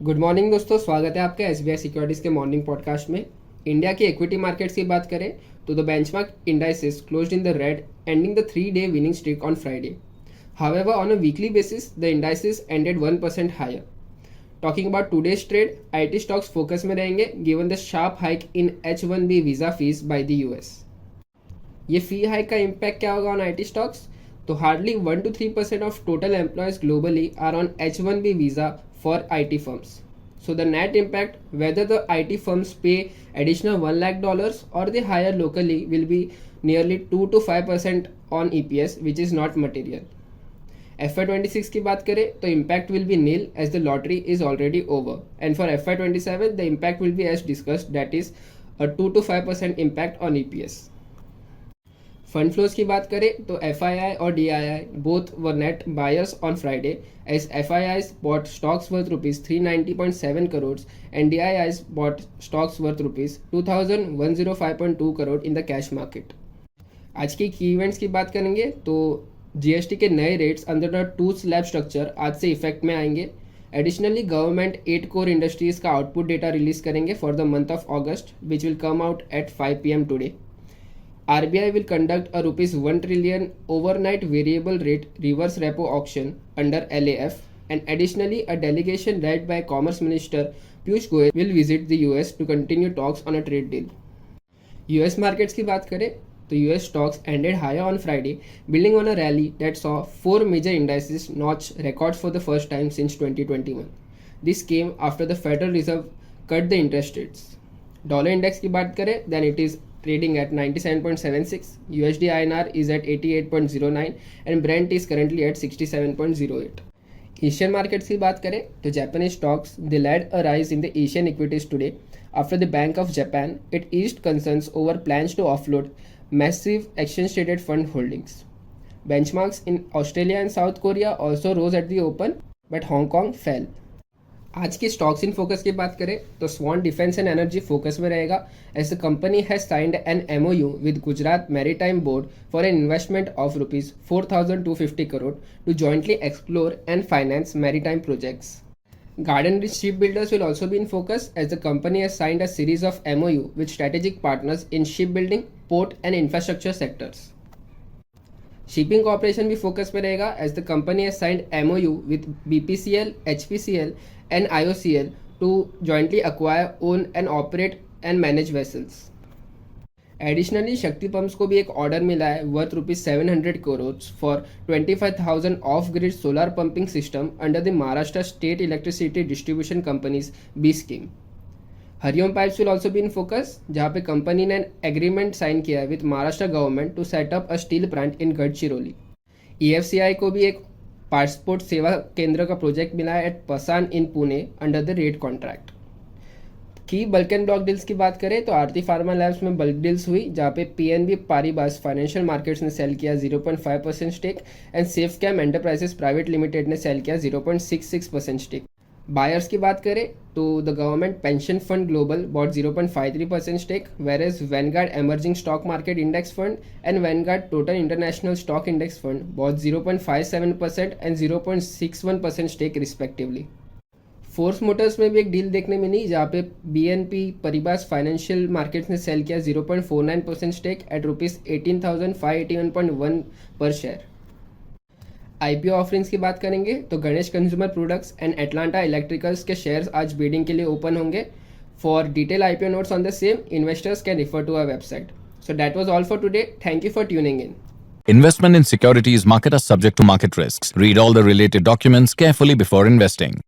Good morning दोस्तों, स्वागत है आपका एसबीआई सिक्योरिटीज के मॉर्निंग पॉडकास्ट में। इंडिया की इक्विटी मार्केट्स की बात करें तो the benchmark indices closed in the red, ending the 3-day winning streak on Friday. However, on a weekly basis, the indices ended 1% higher. Talking about today's trade, IT stocks focus में रहेंगे given the sharp hike in H-1B visa fees by the US. ये फी hike का impact क्या होगा on IT stocks? तो hardly 1 to 3% of total employees globally are on H-1B visa for IT firms. So the net impact, whether the IT firms pay additional $1 lakh or they hire locally, will be nearly 2 to 5% on EPS, which is not material. FY26 की बात करें तो impact will be nil as the lottery is already over, and for FY27 the impact will be as discussed, that is a 2 to 5% impact on EPS. Fund flows की बात करें तो FII और DII both were net buyers on Friday as FIIs bought stocks worth rupees 390.7 crores and DIIs bought stocks worth rupees 2105.2 crore in the cash market. आज की की events की बात करेंगे तो GST के नए rates under the 2 slab structure आज से इफेक्ट में आएंगे. एडिशनली गवर्नमेंट 8 कोर इंडस्ट्रीज का आउटपुट डेटा रिलीज करेंगे for the month of August, which will come out at 5 PM today. RBI will conduct a rupees 1 trillion overnight variable rate reverse repo auction under LAF, and additionally a delegation led by Commerce Minister Piyush Goyal will visit the US to continue talks on a trade deal. US markets की बात करें तो US stocks ended higher on Friday, building on a rally that saw 4 major indices notch records for the first time since 2021. This came after the Federal Reserve cut the interest rates. Dollar index की बात करें then it is trading at 97.76, USD INR is at 88.09 and Brent is currently at 67.08. Asian markets की बात करें तो Japanese stocks they led a rise in the Asian equities today after the Bank of Japan it eased concerns over plans to offload massive exchange traded fund holdings. Benchmarks in Australia and South Korea also rose at the open, but Hong Kong fell. आज की stocks in focus की बात करें तो Swan defence and energy focus में रहेगा as the company has signed an MOU with Gujarat maritime board for an investment of rupees 4,250 crore to jointly explore and finance maritime projects. Garden Rich Shipbuilders will also be in focus as the company has signed a series of MOU with strategic partners in shipbuilding, port and infrastructure sectors. Shipping corporation भी focus में रहेगा as the company has signed MOU with BPCL, HPCL and IOCL to jointly acquire, own and operate and manage vessels. Additionally, Shakti Pumps को भी एक order मिला है worth rupees 700 crore for 25,000 of grid solar pumping system under the Maharashtra state electricity distribution companies B scheme. Hariom pipes will also be in focus जहाँ पे company ने agreement sign किया है with Maharashtra government to set up a steel plant in Gadchiroli. EFCI को भी एक passport सेवा केंद्र का प्रोजेक्ट मिला है at Pashan in Pune under the rate contract. की बल्क एंड ब्लॉक डील्स की बात करें तो आरती फार्मा लैब्स में बल्क डील्स हुई जहाँ पे PNB पारिबास फाइनेंशियल मार्केट्स ने सेल किया 0.5% stake and safe chem enterprises private limited ने सेल किया 0.66% स्टेक. बायर्स की बात करें तो the government pension fund global bought 0.53% stake, whereas Vanguard Emerging Stock Market Index Fund and Vanguard Total International Stock Index Fund bought 0.57% and 0.61% stake respectively. Force Motors में भी एक deal देखने में मिली जहाँ पे BNP परिबास फाइनेंशियल मार्केट्स ने sell किया 0.49% stake eight rupees 18,581.1 पर शेयर. IPO ऑफरिंग्स की बात करेंगे तो Ganesh consumer products and Atlanta electricals के शेयर्स आज बीडिंग के लिए ओपन होंगे. For detail IPO notes on the same, investors can refer to our website. So that was all for today. Thank you for tuning in. Investment in securities market are subject to market risks. Read all the related documents carefully before investing.